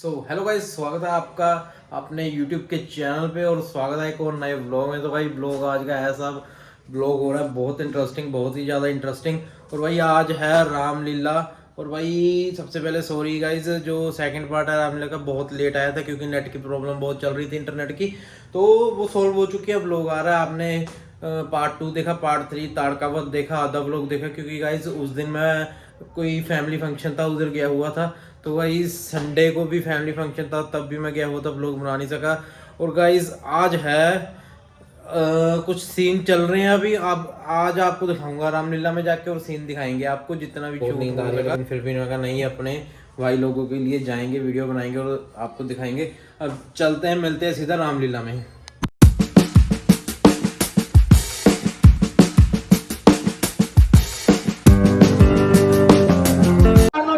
Hello guys, स्वागत है आपका अपने यूट्यूब के चैनल पे और स्वागत है एक और नए ब्लॉग में। तो भाई ब्लॉग आज का ऐसा ब्लॉग हो रहा है बहुत इंटरेस्टिंग, बहुत ही ज़्यादा इंटरेस्टिंग। और भाई आज है रामलीला। और भाई सबसे पहले सॉरी गाइस, जो सेकंड पार्ट है रामलीला का बहुत लेट आया था क्योंकि नेट की प्रॉब्लम बहुत चल रही थी इंटरनेट की। तो वो सॉल्व हो चुकी है, ब्लॉग आ रहा है। आपने पार्ट 2 देखा, पार्ट 3 ताड़का वध देखा, आधा ब्लॉग देखा, क्योंकि गाइज उस दिन मैं कोई फैमिली फंक्शन था उधर गया हुआ था। तो भाई संडे को भी फैमिली फंक्शन था, तब भी मैं गया हुआ था, ब्लॉग बना नहीं सका। और गाइज आज है कुछ सीन चल रहे हैं अभी। अब आज आपको दिखाऊंगा रामलीला में जाके और सीन दिखाएंगे आपको जितना भी नींद आ रही है, लेकिन फिर भी मैं कहा नहीं, अपने भाई लोगों के लिए जाएंगे, वीडियो बनाएंगे और आपको दिखाएंगे। अब चलते हैं, मिलते हैं सीधा रामलीला में।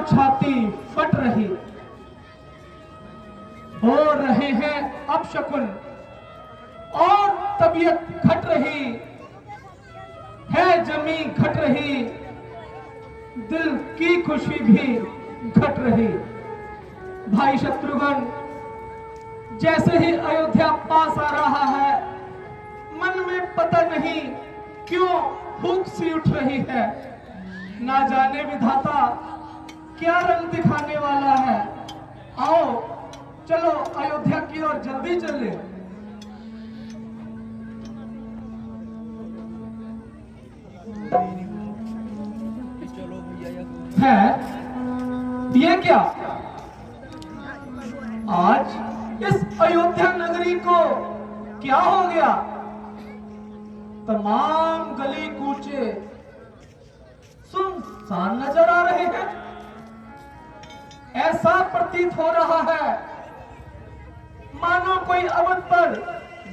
छाती फट रही, हो रहे हैं अपशकुन और तबीयत घट रही है, जमी घट रही, दिल की खुशी भी घट रही। भाई शत्रुघ्न जैसे ही अयोध्या पास आ रहा है, मन में पता नहीं क्यों भूख सी उठ रही है। ना जाने विधाता क्या रंग दिखाने वाला है। आओ चलो अयोध्या की ओर जल्दी चले। है ये क्या, आज इस अयोध्या नगरी को क्या हो गया? तमाम गली कूचे सुनसान नजर आ रहे हैं। ऐसा प्रतीत हो रहा है मानो कोई अवध पर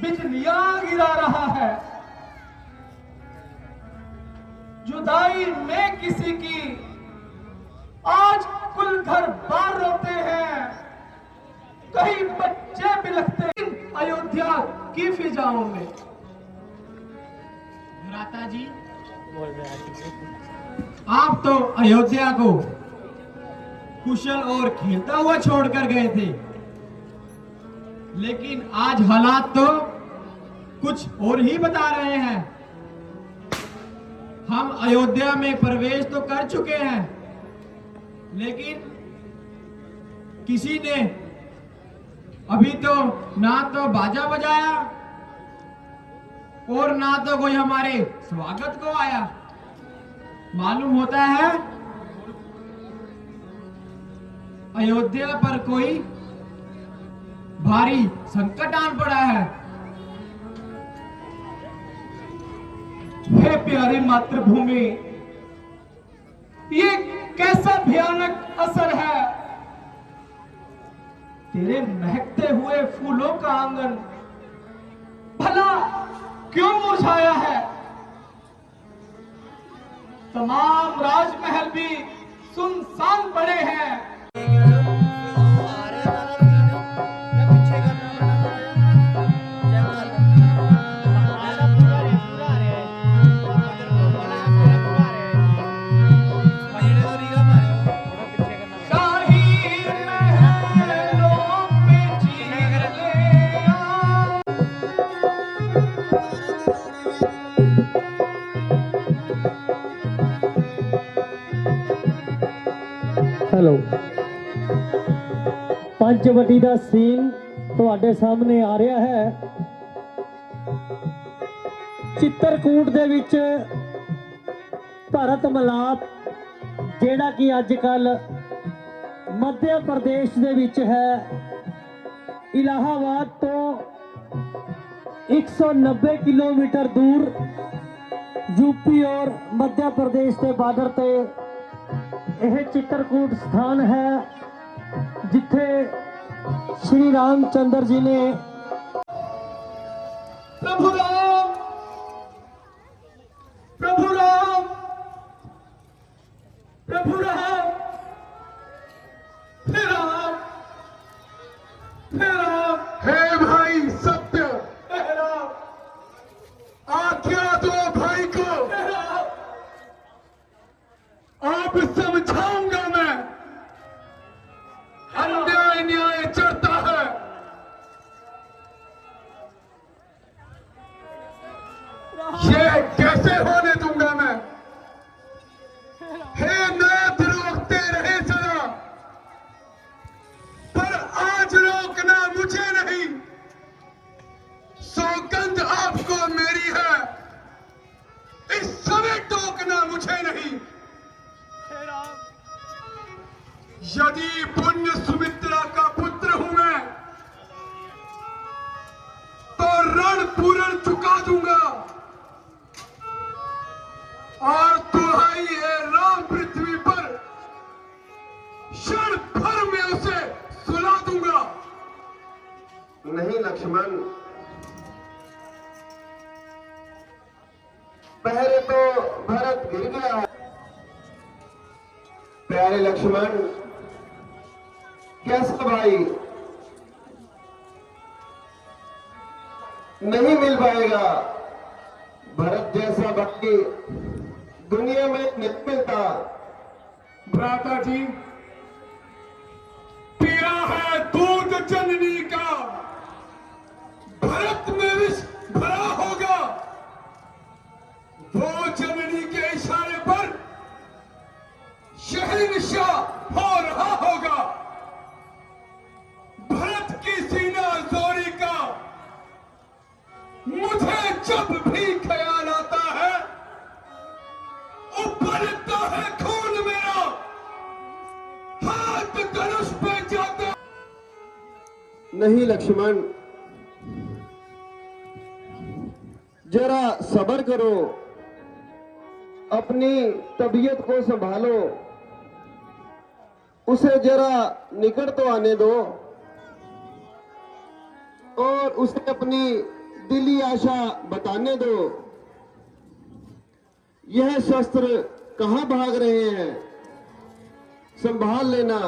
बिजलियां गिरा रहा है। जुदाई में किसी की आज कुल घर बार रोते हैं, कई बच्चे बिलखते हैं अयोध्या की फिजाओं में। भ्राता जी, आप तो अयोध्या को कुशल और खेलता हुआ छोड़कर गए थे, लेकिन आज हालात तो कुछ और ही बता रहे हैं। हम अयोध्या में प्रवेश तो कर चुके हैं, लेकिन किसी ने अभी तो ना तो बाजा बजाया और ना तो कोई हमारे स्वागत को आया। मालूम होता है अयोध्या पर कोई भारी संकट आन पड़ा है। हे प्यारी मातृभूमि, ये कैसा भयानक असर है। तेरे महकते हुए फूलों का आंगन भला क्यों मुरझाया है? तमाम राजमहल भी सुनसान पड़े हैं। हेलो, पंचवटी ਦਾ ਸੀਨ ਤੁਹਾਡੇ ਸਾਹਮਣੇ ਆ ਰਿਹਾ ਹੈ। ਚਿੱਤਰਕੂਟ ਦੇ ਵਿੱਚ ਭਾਰਤ ਮਿਲਾਪ ਜਿਹੜਾ ਕਿ ਅੱਜ ਕੱਲ ਮੱਧ ਪ੍ਰਦੇਸ਼ ਦੇ ਵਿੱਚ ਹੈ, ਇਲਾਹਾਬਾਦ ਤੋਂ 190 किलोमीटर दूर यूपी और मध्य प्रदेश के बार्डर पे यह चित्रकूट स्थान है, जिथे श्री रामचंद्र जी ने प्रभु राम, प्रभु राम, प्रभु राम, हे राम, हे राम, हे भाई सत्य, हे राम, आज्ञा दो भाई को। हे राम। आप समझाऊंगा मैं। अन्याय न्याय यदि पुण्य सुमित्रा का पुत्र हूं मैं, तो रण पूर्ण चुका दूंगा और दुहाई है राम पृथ्वी पर क्षण भर में उसे सुला दूंगा। नहीं लक्ष्मण, पहले तो भरत गिर गया है। प्यारे लक्ष्मण, कैसा भाई? नहीं मिल पाएगा। भरत जैसा भाई दुनिया में नहीं मिलता। भ्राता जी, पिया है दूध जननी का, भरत में विष भरा होगा। वो जननी के इशारे पर शहंशाह हो रहा होगा। भरत की सीना जोरी का मुझे जब भी ख्याल आता है, उबलता है खून मेरा, हाथ धनुष पे जाता। नहीं लक्ष्मण, जरा सब्र करो, अपनी तबीयत को संभालो, उसे जरा निकट तो आने दो और उसे अपनी दिली आशा बताने दो। यह शस्त्र कहां भाग रहे हैं, संभाल लेना।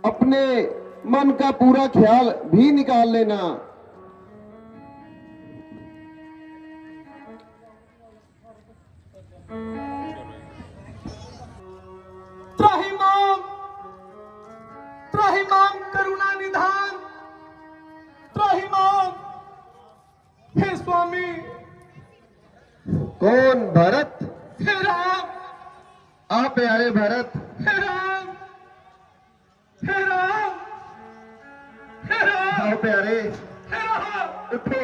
अपने मन का पूरा ख्याल भी निकाल लेना। त्राहिमाम, त्राहिमाम करुणा निधान, त्राहिमाम। हे स्वामी, कौन? भरत? हे राम, आ प्यारे भरत। हे राम, हे राम, हे राम, आओ प्यारे, हे राम। उठो,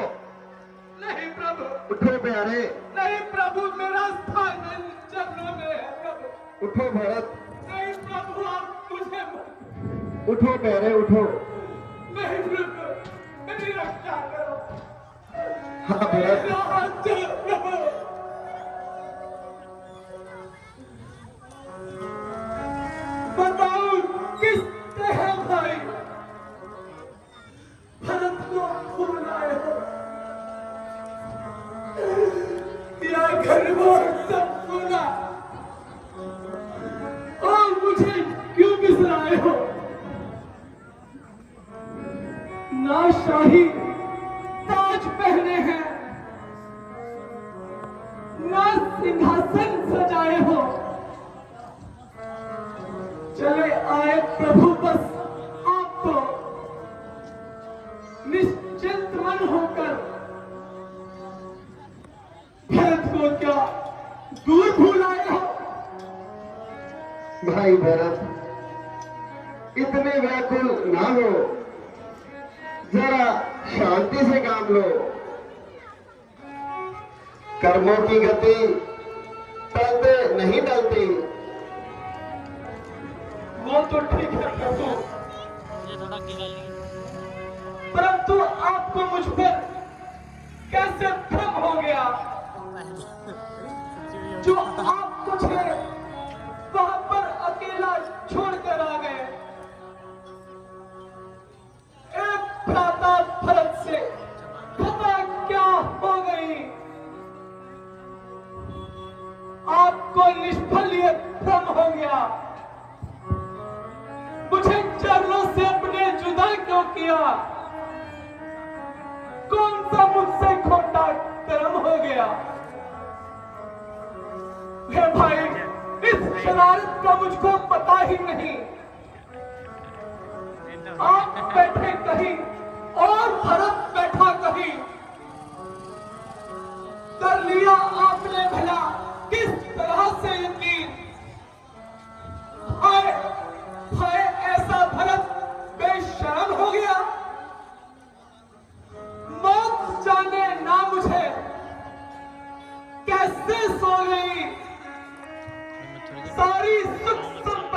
नहीं प्रभु, उठो प्यारे, नहीं प्रभु, मेरा स्थान इन चरणों में है प्रभु। उठो भरत, नहीं प्रभु, आप मुझे मत। उठो प्यारे, उठो। नहीं प्रभु, मेरी रक्षा करो। हाँ भरत, मेरा हाथ चलो प्रभु। बताओ किस तरह भाई भरत को बुलाए हो, या घर वो सब सुना और मुझे क्यों बिसराए हो? ना शाही ताज पहने हैं, ना सिंहासन सजाए हो। चले आए प्रभु बस आप तो निश्चिंत मन होकर, भरत को क्या दूर भूलाए हो? भाई भरत, इतने व्याकुल ना हो, जरा शांति से काम लो। कर्मों की गति टलते नहीं टलती। वो तो ठीक है प्रभु, परंतु आपको मुझ पर कैसे भ्रम हो गया? जो आप मुझे वहां पर अकेला छोड़कर आ गए, एक भ्राता भरत से पता क्या हो गई? आपको निष्फल ये भ्रम हो गया। मुझे चरणों से अपने जुदा क्यों किया? कौन सा मुझसे खोटा कर्म हो गया? हे भाई, इस शरारत का मुझको पता ही नहीं। आप बैठे कहीं और भरत बैठा कहीं। कर लिया आपने भला किस तरह से यकीन? हाय हाय, ऐसा भरत बेशर्म हो गया। मौत जाने ना मुझे कैसे सो गई। सारी सुख संपत्ति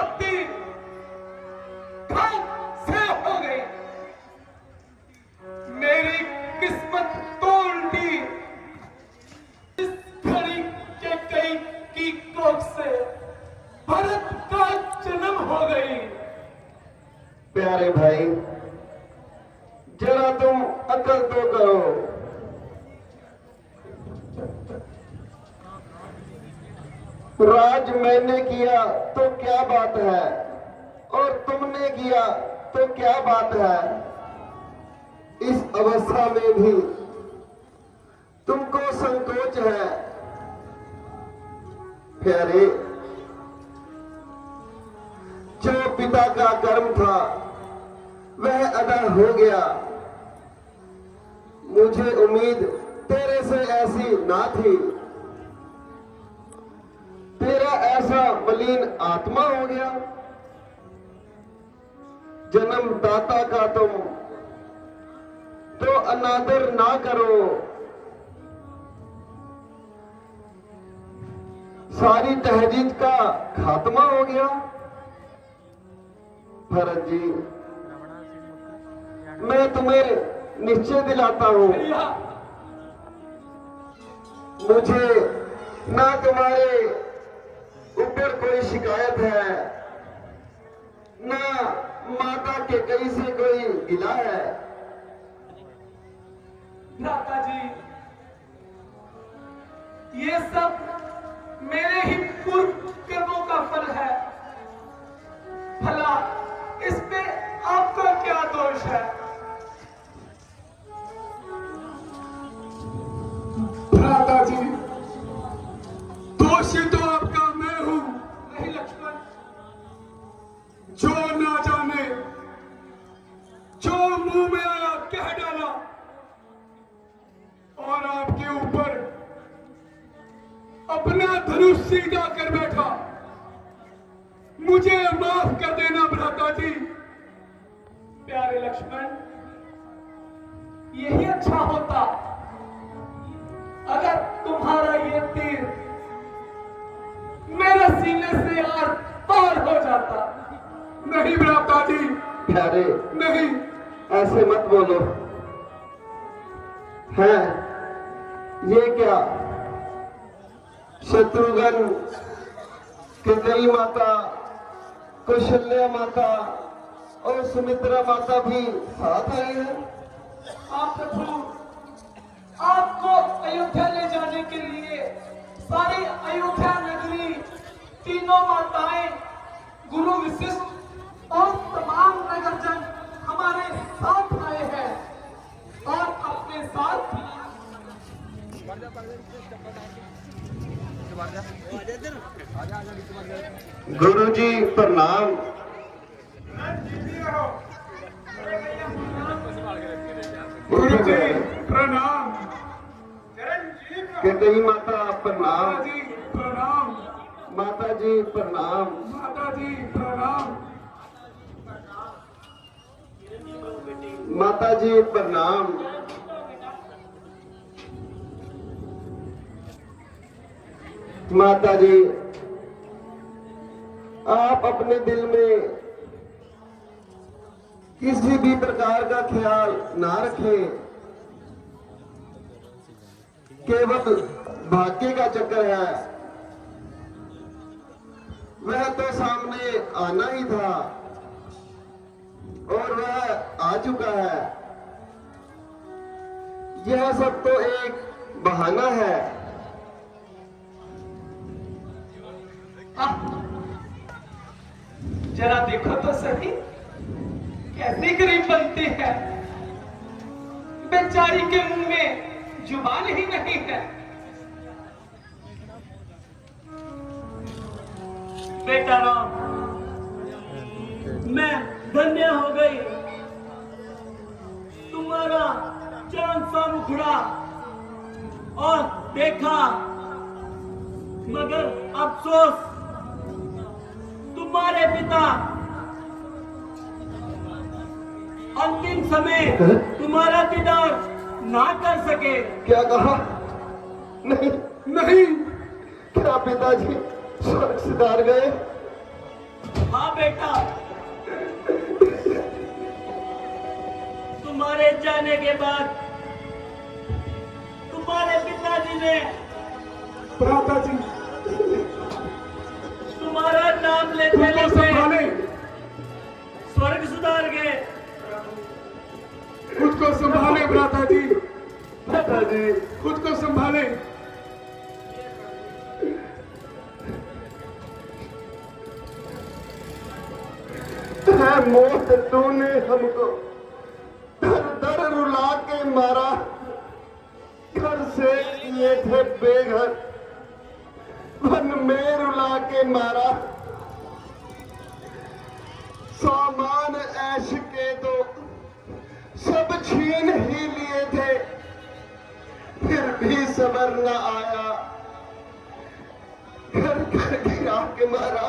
प्यारे भाई, जरा तुम अकल तो करो। राज मैंने किया तो क्या बात है, और तुमने किया तो क्या बात है। इस अवस्था में भी तुमको संकोच है। प्यारे, जो पिता का कर्म था वह अदा हो गया। मुझे उम्मीद तेरे से ऐसी ना थी। तेरा ऐसा मलिन आत्मा हो गया। जन्मदाता का तुम तो अनादर ना करो। सारी तहजीब का खात्मा हो गया। भरत जी, मैं तुम्हें निश्चय दिलाता हूं, मुझे ना तुम्हारे ऊपर कोई शिकायत है, ना माता के कई से कोई गिला है। भ्राता जी, ये सब मेरे ही पूर्व कर्मों का फल है। भला इस पे आपका क्या दोष है? भ्राता जी, दोषी तो आपका मैं हूं, नहीं लक्ष्मण, जो ना जाने जो मुंह में आया कह डाला और आपके ऊपर अपना धनुष सीधा कर बैठा। मुझे माफ कर देना भ्राता जी। प्यारे लक्ष्मण, यही अच्छा होता अगर तुम्हारा ये तीर मेरे सीने से आर पार हो जाता। नहीं भ्राता जी, प्यारे, नहीं। ऐसे मत बोलो। है ये क्या, शत्रुघ्न, केकई माता, कौशल्या माता और सुमित्रा माता भी साथ आई है। आप प्रभु, आपको अयोध्या ले जाने के लिए सारी अयोध्या नगरी, तीनों माताएं, गुरु विशिष्ट और तमाम नगरजन हमारे साथ आए हैं और अपने साथ गुरुजी प्रणाम। गुरु जी प्रणाम। केकई माता प्रणाम। माता जी प्रणाम। माता जी प्रणाम। माता जी प्रणाम। माता जी प्रणाम। माता जी, आप अपने दिल में किसी भी प्रकार का ख्याल ना रखें। केवल भाग्य का चक्कर है, वह तो सामने आना ही था और वह आ चुका है। यह सब तो एक बहाना है। जरा देखो तो सही, कैसे गरीब बनती है। बेचारी के मुंह में जुबान ही नहीं है। बेटा राम, मैं धन्य हो गई। तुम्हारा चांद सा मुखड़ा और देखा, मगर अफसोस तुम्हारे पिता अंतिम समय तुम्हारा दीदार ना कर सके। क्या कहा? नहीं नहीं। क्या पिताजी स्वर्ग सिधार गए? हाँ बेटा, तुम्हारे जाने के बाद तुम्हारे पिताजी ने भ्राता जी, तुम्हारा नाम लेते तुमको लेते संभाले। स्वर्ग उतार गए। खुद को संभाले भ्राता जी, भ्राता जी, खुद को संभाले। है मौत, तूने हमको दर दर रुला के मारा, घर से किए थे बेघर, वन में रुला के मारा, सामान ऐश के तो सब छीन ही लिए थे, फिर भी सबर न आया, घर घर गिरा के मारा।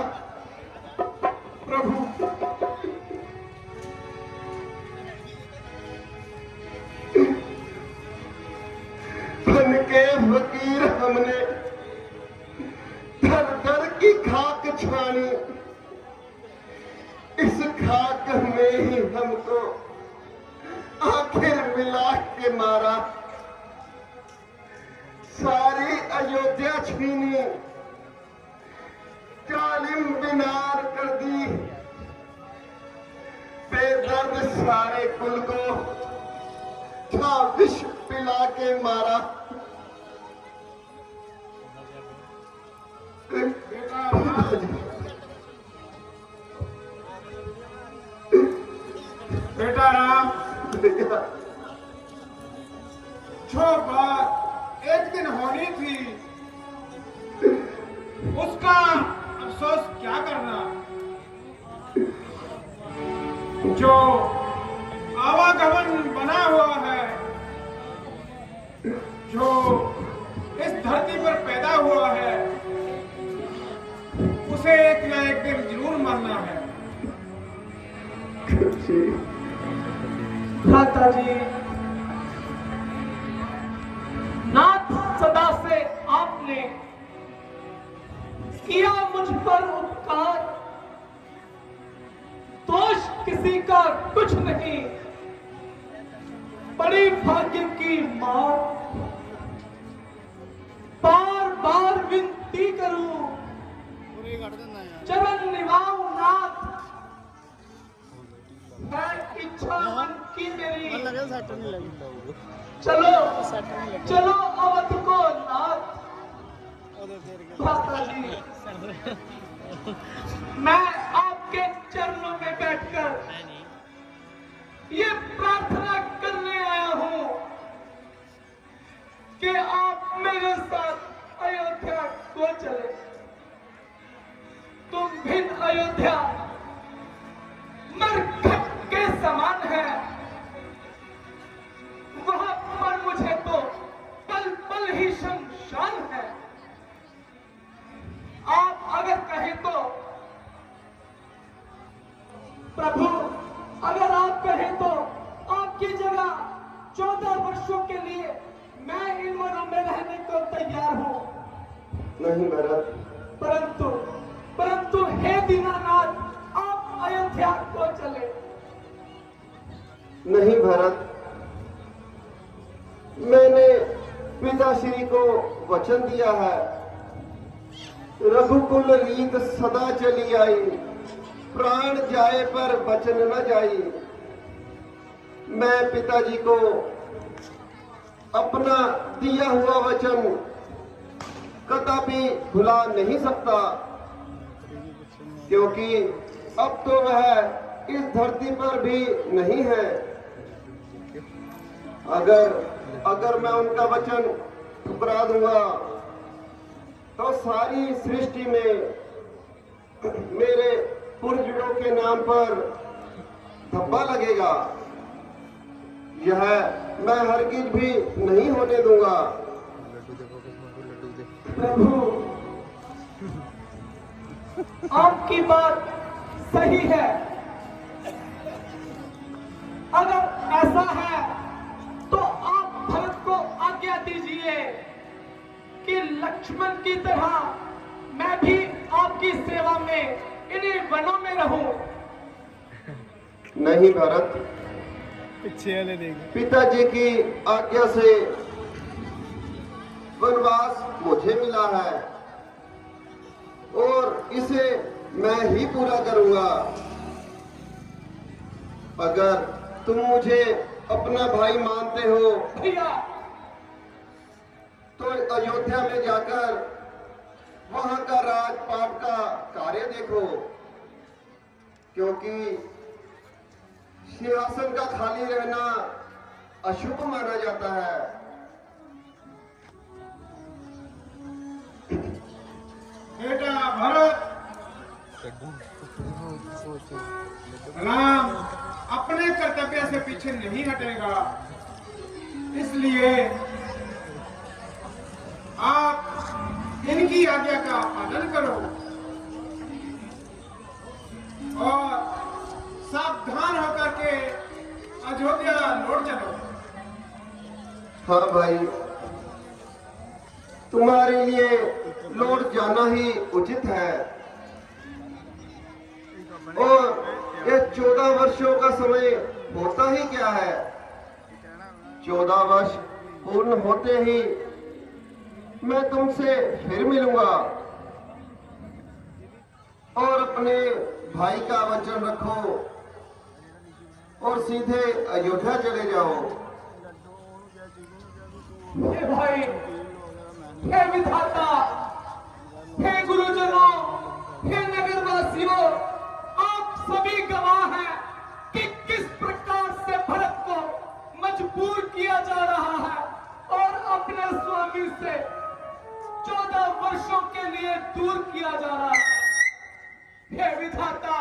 प्रभु, बन के फकीर हमने घर घर की खाक छानी, इस खाक में ही हमको आखिर मिला के मारा, सारी अयोध्या छीनी, जालिम बिनार कर दी, बेदर्द सारे कुल को था विष पिला के मारा। बेटा राम, जो बात एक दिन होनी थी उसका अफसोस क्या करना। जो आवागमन बना हुआ है, जो इस धरती पर पैदा हुआ है, उसे एक न एक दिन जरूर मरना है। भ्राता जी, नाथ सदा से आपने किया मुझ पर उपकार, दोष किसी का कुछ नहीं, बड़ी भाग्य की मौत, बार बार विनती करूं, चरण निभाऊं नाथ, मैं इच्छा मन की मेरी, चलो चलो अवध को नाथ। भ्राता जी, मैं आपके चरणों में बैठकर ये प्रार्थना करने आया हूं कि आप मेरे साथ अयोध्या को चले। तुम भिन्न अयोध्या मरघट के समान है, वहां पर मुझे तो पल पल ही शमशान है। आप अगर कहें तो प्रभु, अगर आप कहें तो आपकी जगह 14 वर्षों के लिए मैं इन वनों में रहने को तैयार हूं। नहीं भरत, परंतु परंतु हे दीनानाथ, आप अयोध्या को चले। नहीं भरत, मैंने पिताश्री को वचन दिया है, रघुकुल रीत सदा चली आई, प्राण जाए पर वचन न जाई। मैं पिताजी को अपना दिया हुआ वचन कदापि भुला नहीं सकता, क्योंकि अब तो वह इस धरती पर भी नहीं है। अगर मैं उनका वचन ठुकरा दूंगा तो सारी सृष्टि में मेरे पूर्वजों के नाम पर धब्बा लगेगा। यह मैं हरगिज भी नहीं होने दूंगा। प्रभु, आपकी बात सही है। अगर ऐसा है तो आप भरत को आज्ञा दीजिए कि लक्ष्मण की तरह मैं भी आपकी सेवा में इन्हीं वनों में रहूं। नहीं भरत, पिताजी की आज्ञा से वनवास मुझे मिला है और इसे मैं ही पूरा करूंगा। अगर तुम मुझे अपना भाई मानते हो भैया तो अयोध्या में जाकर वहां का राजपाट का कार्य देखो, क्योंकि सिंहासन का खाली रहना अशुभ माना जाता है। बेटा भरत, राम अपने कर्तव्य से पीछे नहीं हटेगा, इसलिए आप इनकी आज्ञा का पालन करो और सावधान होकर के अयोध्या लौट चलो। हाँ भाई, तुम्हारे लिए लौट जाना ही उचित है। और ये 14 वर्षों का समय होता ही क्या है, 14 वर्ष पूर्ण होते ही मैं तुमसे फिर मिलूंगा और अपने भाई का वचन रखो और सीधे अयोध्या चले जाओ। हे भाई, हे विधाता, हे गुरुजनों, हे नगरवासियों, आप सभी गवाह हैं कि किस प्रकार से भरत को मजबूर किया जा रहा है और अपने स्वामी से 14 वर्षों के लिए दूर किया जा रहा है। हे विधाता,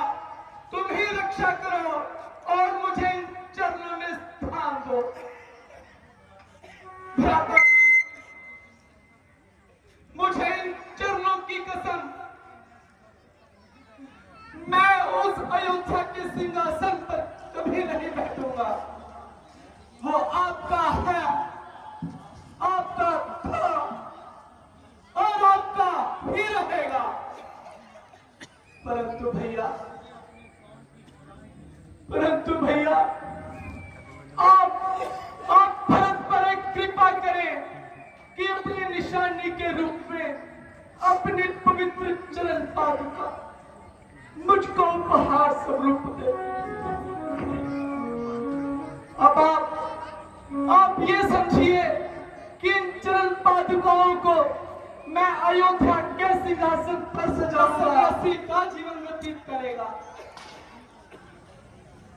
तुम ही रक्षा करो और मुझे इन चरणों में स्थान दो। भ्राता, मुझे इन चरणों की कसम, मैं उस अयोध्या के सिंहासन पर कभी नहीं बैठूंगा। वो आपका है, आपका था और आपका ही रहेगा। परंतु भैया, आप भरत पर एक कृपा करें कि अपनी निशानी के रूप में अपनी पवित्र चरण पादुका मुझको उपहार स्वरूप दे। अब आप ये समझिए कि इन चरण पादुकाओं को मैं अयोध्या के सिंहासन पर सजाऊंगा, का जीवन व्यतीत करेगा।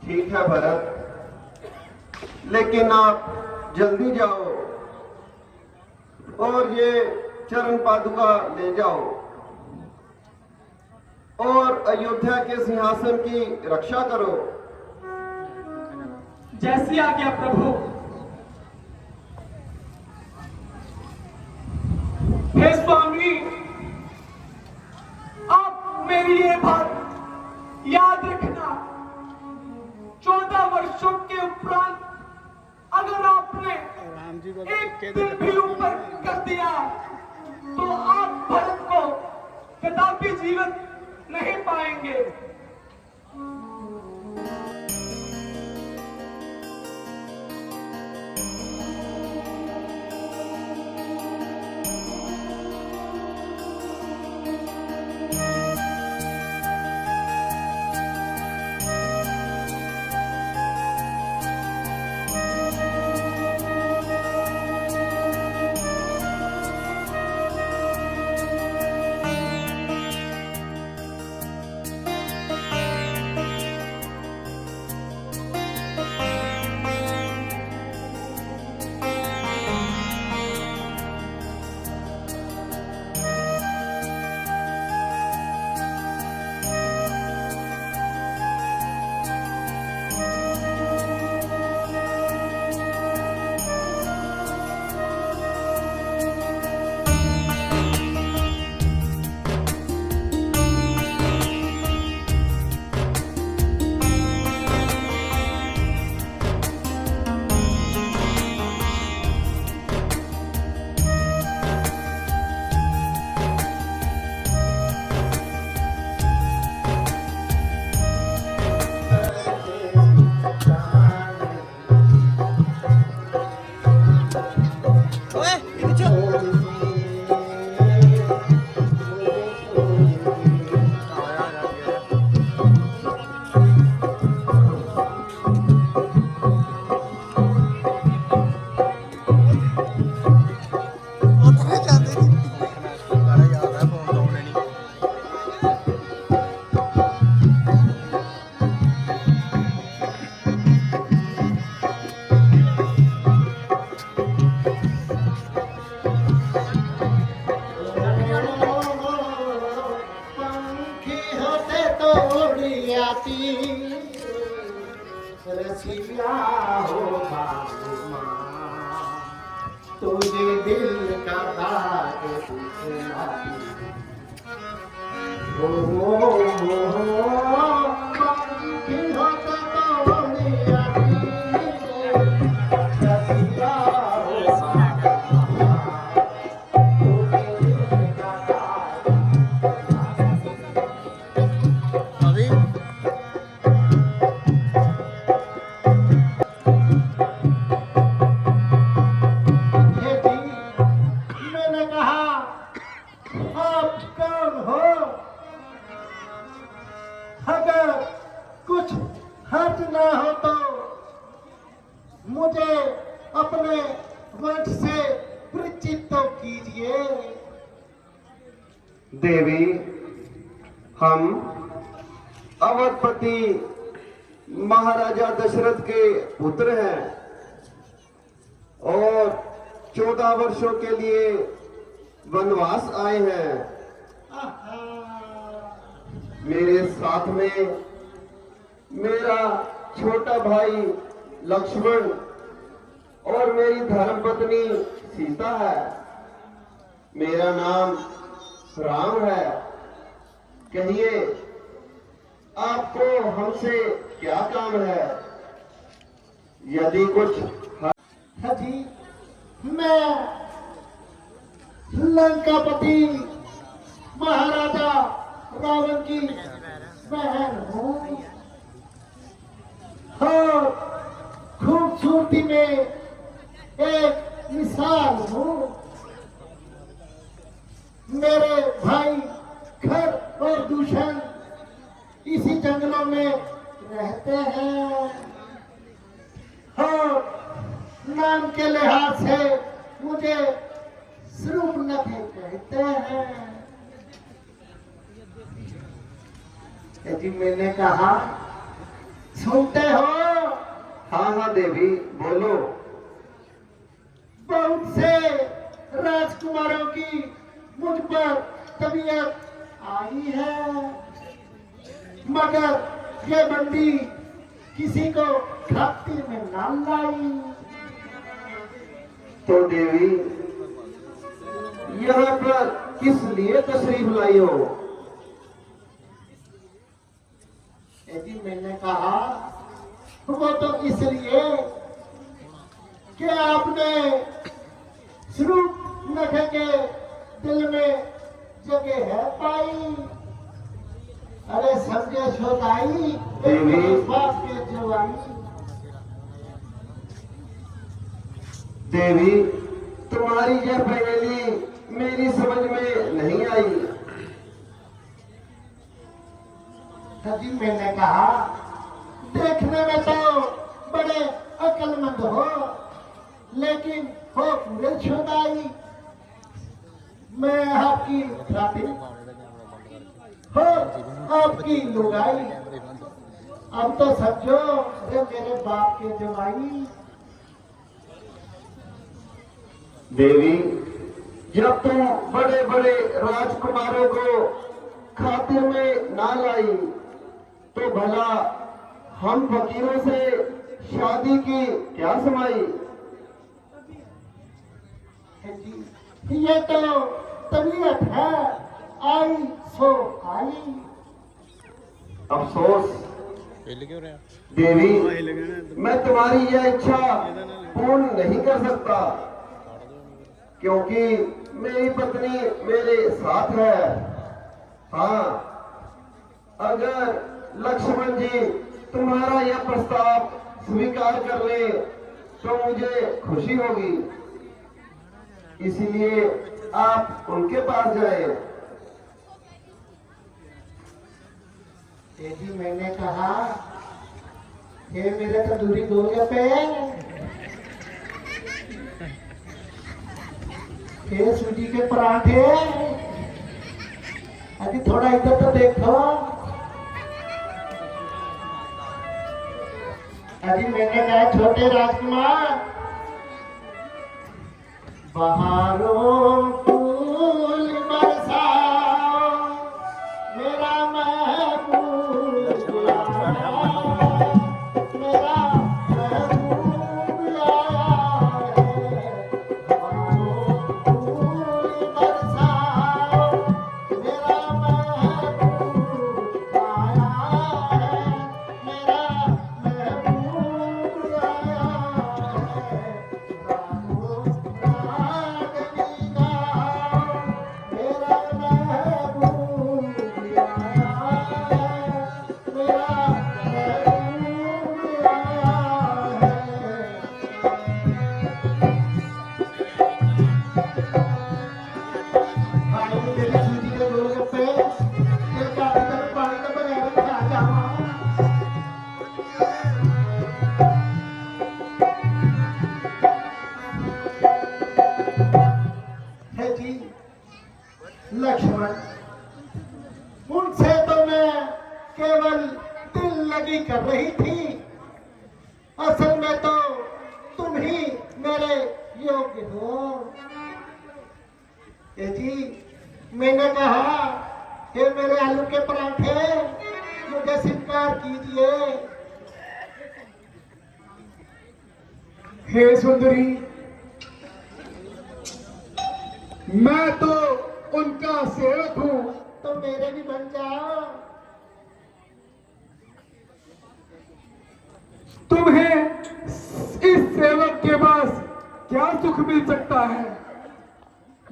ठीक है भरत, लेकिन आप जल्दी जाओ और ये चरण पादुका ले जाओ और अयोध्या के सिंहासन की रक्षा करो। जैसी आज्ञा प्रभु। हे स्वामी, आप मेरी ये बात याद रखना, 14 वर्षों के उपरांत अगर आपने एक दिन भी ऊपर कर दिया तो आप भरत को कदापि जीवन नहीं पाएंगे। रसीला हो बाबू तुझे दिल का बात पूछना मैंने कहा आप कौन हो? अगर कुछ हर्ज ना हो तो मुझे अपने वंश से परिचित तो कीजिए। देवी, हम अवधपति महाराजा दशरथ के पुत्र हैं और 14 वर्षों के लिए वनवास आए हैं। मेरे साथ में मेरा छोटा भाई लक्ष्मण और मेरी धर्मपत्नी सीता है। मेरा नाम राम है। कहिए आपको हमसे क्या काम है? यदि कुछ जी, मैं लंकापति महाराजा रावण की बहन हूँ और खूबसूरती में एक मिसाल हूँ। मेरे भाई खर और दूषण इसी जंगलों में रहते हैं और नाम के लिहाज से मुझे शूर्पणख कहते हैं। जी, मैंने कहा सुनते हो? हाँ हाँ देवी, बोलो। बहुत से राजकुमारों की मुझ पर तबीयत आई है, मगर ये बंदी किसी को खातिर में ना लाई। तो देवी, यहाँ पर किस लिए तशरीफ लाई हो? जी, मैंने कहा वो तो इसलिए कि आपने शूर्पणख के दिल में जगह है पाई। अरे समझे सोताई बाप के जवाई। देवी, तुम्हारी यह पहेली मेरी समझ में नहीं आई। जी, मैंने कहा देखने में तो बड़े अक्लमंद हो, लेकिन हो पूरे छोदाई। मैं आपकी खातिर हो आपकी लुगाई। अब तो समझो ये मेरे बाप के जवाई। देवी, जब तुम बड़े बड़े राजकुमारों को खातिर में ना लाई तो भला हम फकीरों से शादी की क्या समाई? ये तो तबीयत है, आई सो आई। अफसोस देवी, मैं तुम्हारी यह इच्छा पूर्ण नहीं कर सकता, क्योंकि मेरी पत्नी मेरे साथ है। हाँ, अगर लक्ष्मण जी तुम्हारा यह प्रस्ताव स्वीकार कर ले तो मुझे खुशी होगी। इसलिए आप उनके पास जाए। जी, मैंने कहा ये मेरे तंदूरी गोलगप्पे ये सूजी के पराठे। अभी थोड़ा इधर तो देखो। अभी मैंने कहा छोटे राजकुमार, बहारों फूल बरसाओ मेरा महबूब मेरा असल में तो तुम ही मेरे योग्य हो। ये जी, मैंने कहा हे मेरे आलू के पराठे, मुझे स्वीकार कीजिए। हे सुंदरी, मैं तो उनका सेवक हूँ। तो मेरे भी बन जाओ। तुम्हें इस सेवक के पास क्या सुख मिल सकता है?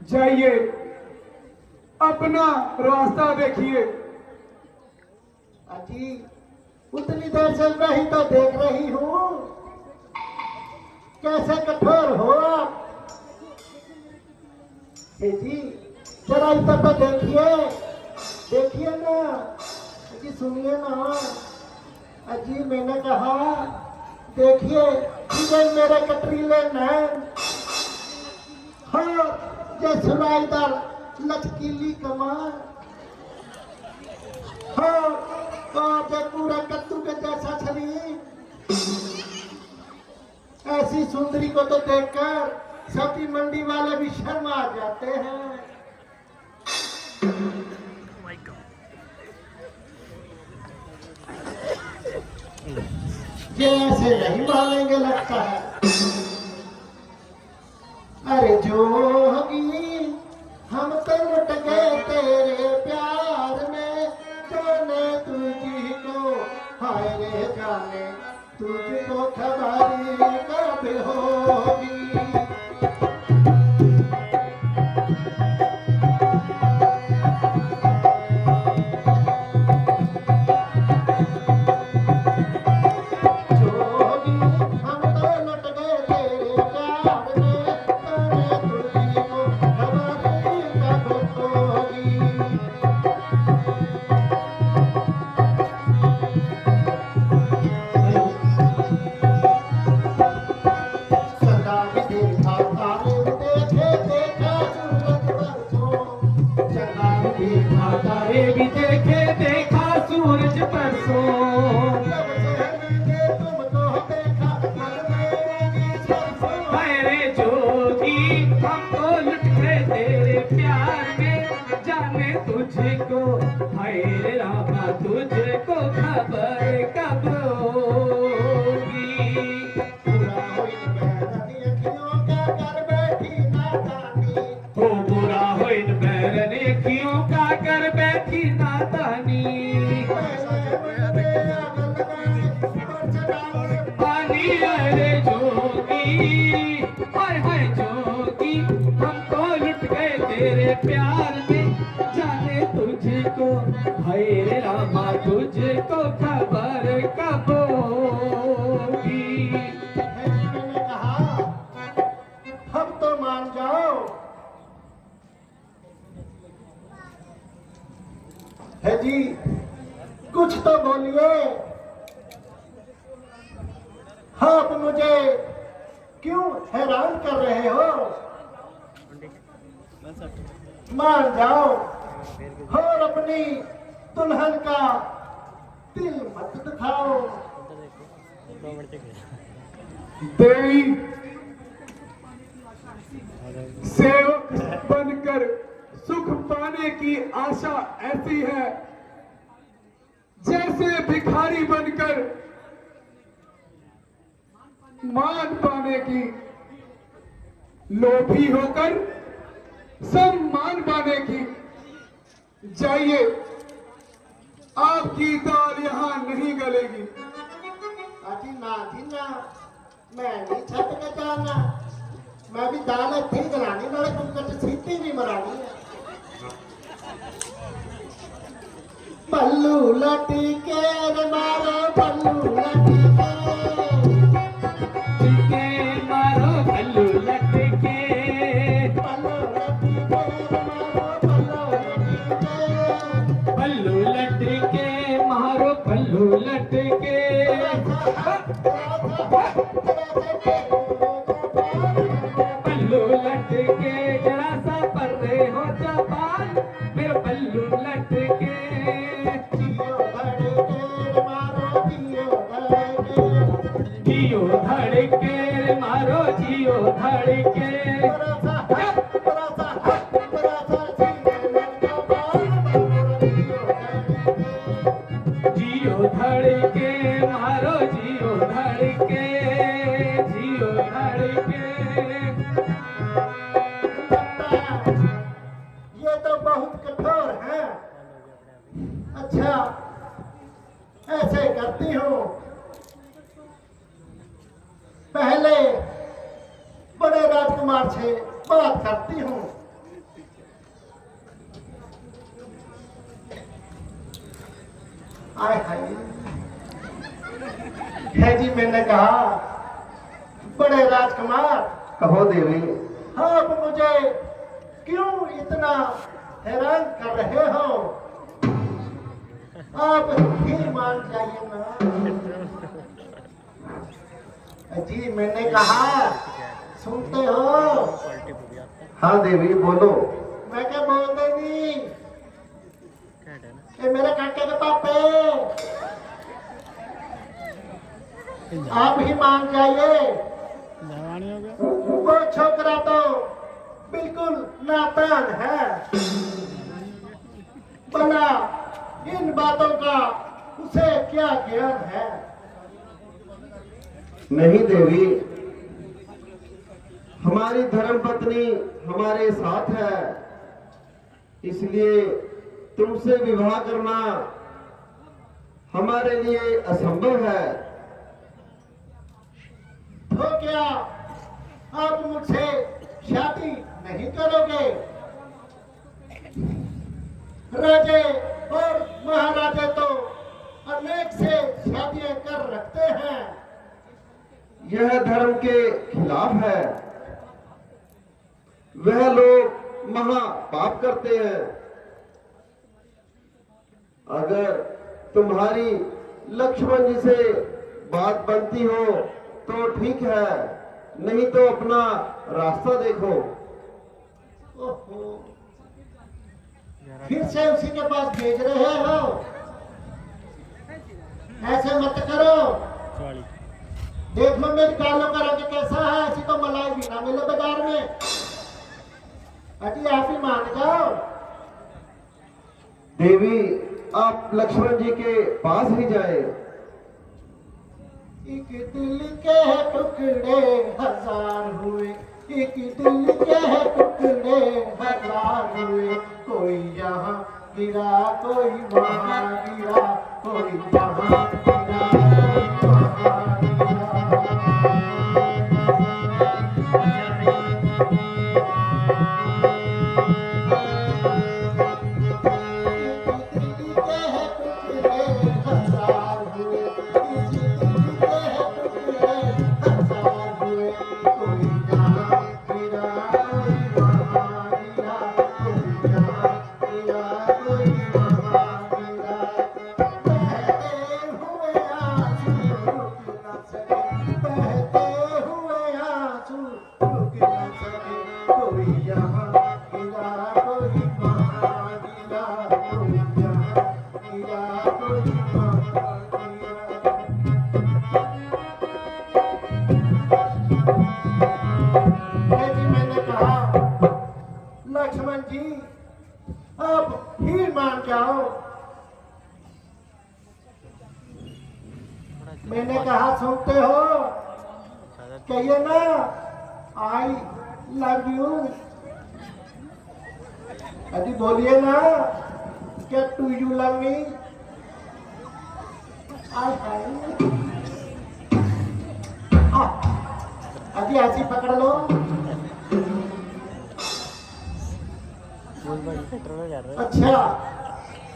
जाइए, अपना रास्ता देखिए। अजी, उतनी देर से मैं ही तो देख रही हूँ, कैसे कठोर हो आप। हे जी, जरा इधर तो देखिए, देखिए ना। अजी सुनिए ना। अजी मैंने कहा देखिए, ये मेरे कटरीले नैन, हाँ ये सुनाईदार लचकीली कमार, हाँ और ये पूरा कद्दू के जैसा शरीर। ऐसी सुंदरी को तो देखकर सब्जी मंडी वाले भी शर्मा जाते हैं। ये ऐसे नहीं मानेंगे लगता है। अरे जोगी, हम तो लुट गए तेरे प्यार में, जाने तुझी को, हाय रे जाने तुझको खबर कब होगी। तारे भी देखे, देखा सूरज परसों। हाय रे जोगी, हम तो लुट गए तेरे प्यार में, जाने तुझको, हाय रे रामा तुझको खबर कब होगी। हो बुरा हो इन बैरन अखियों का कर बैठी नादानी। पानी अरे जोगी, हाय हाय जोगी, हम तो लुट गए तेरे प्यार में, जाने तुझको, हाय रे रामा तुझको खबर कब होगी। मैंने कहा हम तो मान जाओ। है जी, कुछ तो बोलिए। आप मुझे क्यों हैरान कर रहे हो? मान जाओ और अपनी दुल्हन का दिल मत दिखाओ। देवी, सेवक बनकर सुख पाने की आशा ऐसी है जैसे भिखारी बनकर मान पाने की, लोभी होकर सम्मान पाने की। जाइए, आपकी दाल यहाँ नहीं गलेगी। अजी ना जी ना, मैं नहीं छत के जाना। मैं भी दाल अच्छी गलानी, मेरे कुकर से सीटी भी मरानी है। पल्लू लटी के रे मारो, पल्लू लटी के मारो, पल्लू लटके, पल्लू लटी के रे मारो, पल्लू लटी के, पल्लू लटके मारो, पल्लू लटके। पल्लू लटके जरा सा पर रहे हो जापान, मेरे पल्लू लटके। जियो धड़के रे मारो, जियो धड़के। जियो धड़के मारो जियो धड़के जियो धड़के मारो जियो धड़के जियो धड़के। ये तो बहुत कठोर है। अच्छा ऐसे करती हूँ, पहले बड़े राजकुमार से बात करती हूँ। आय हाय है जी, मैंने कहा बड़े राजकुमार। कहो देवी। आप मुझे क्यों इतना हैरान कर रहे हो? आप ही मान जाइए ना। जी मैंने कहा, सुनते हो? हाँ देवी बोलो। मैं क्या बोल देगी? ये मेरे काके के पापे, आप ही मान जाइए। वो छोकरा तो बिल्कुल नादान है। भला इन बातों का उसे क्या ज्ञान है? नहीं देवी, हमारी धर्मपत्नी हमारे साथ है, इसलिए तुमसे विवाह करना हमारे लिए असंभव है। तो क्या आप मुझसे शादी नहीं करोगे? राजे और महाराजे तो अनेक से शादियां कर रखते हैं। यह धर्म के खिलाफ है। वह लोग महा पाप करते हैं। अगर तुम्हारी लक्ष्मण जी से बात बनती हो तो ठीक है, नहीं तो अपना रास्ता देखो। ओहो, फिर से उसी के पास भेज रहे हो? ऐसे मत करो। देख लो मेरी गालों का रंग कैसा है, ऐसी तो मलाई भी ना मिले बाजार में। अजी आप ही मान जाओ। देवी आप लक्ष्मण जी के पास ही जाए। एक दिल के टुकड़े हजार हुए, एक दिल के टुकड़े हजार हुए। कोई यहाँ गिरा कोई वहाँ गिरा, कोई यहाँ गिरा कोई वहाँ गिरा। लक्ष्मण जी अब ही मान जाओ। मैंने कहा सुनते हो? कहिए ना आई लव यू। अभी बोलिए ना, क्या टू यू लव मी? अभी ऐसी पकड़ लो। अच्छा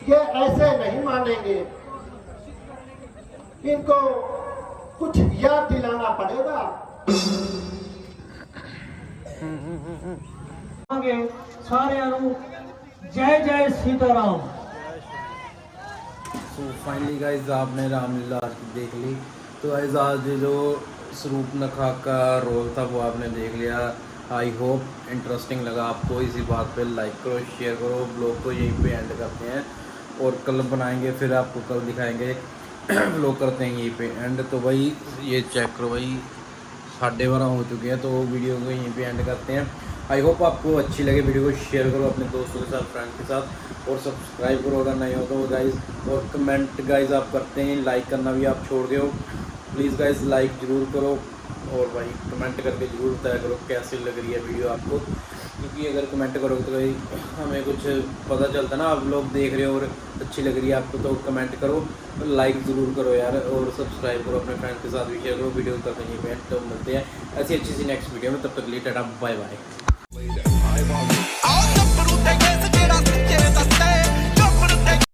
ये ऐसे नहीं मानेंगे, इनको कुछ याद दिलाना पड़ेगा। सारिਆਂ ਨੂੰ जय जय सीताराम। तो फाइनली गाइज आपने रामलीला आज की देख ली। तो गाइज आज जो शूर्पणखा का रोल था वो आपने देख लिया। आई होप इंटरेस्टिंग लगा आपको। इसी बात पे लाइक करो, शेयर करो। ब्लॉग को यहीं पे एंड करते हैं और कल बनाएंगे, फिर आपको कल दिखाएंगे व्लॉग करते हैं यहीं पे एंड। तो भाई ये चेक करो भाई 12:30 हो चुके हैं, तो वीडियो को यहीं पे एंड करते हैं। आई होप आपको अच्छी लगे वीडियो को शेयर करो अपने दोस्तों के साथ, फ्रेंड्स के साथ, और सब्सक्राइब करो अगर नहीं हो तो गाइज़। और कमेंट गाइज़ आप करते हैं, लाइक करना भी आप छोड़ गए हो, प्लीज़ गाइज़ लाइक ज़रूर करो और भाई कमेंट करके ज़रूर बताया करो कैसी लग रही है वीडियो आपको, क्योंकि अगर कमेंट करोगे तो भाई हमें कुछ पता चलता ना, आप लोग देख रहे हो और अच्छी लग रही है आपको तो कमेंट करो, लाइक ज़रूर करो यार, और सब्सक्राइब करो अपने फ्रेंड के साथ भी शेयर करो। वीडियो करते हैं तो मिलते हैं ऐसी अच्छी सी नेक्स्ट वीडियो में, तब तक के लिए टाटा बाय बाय।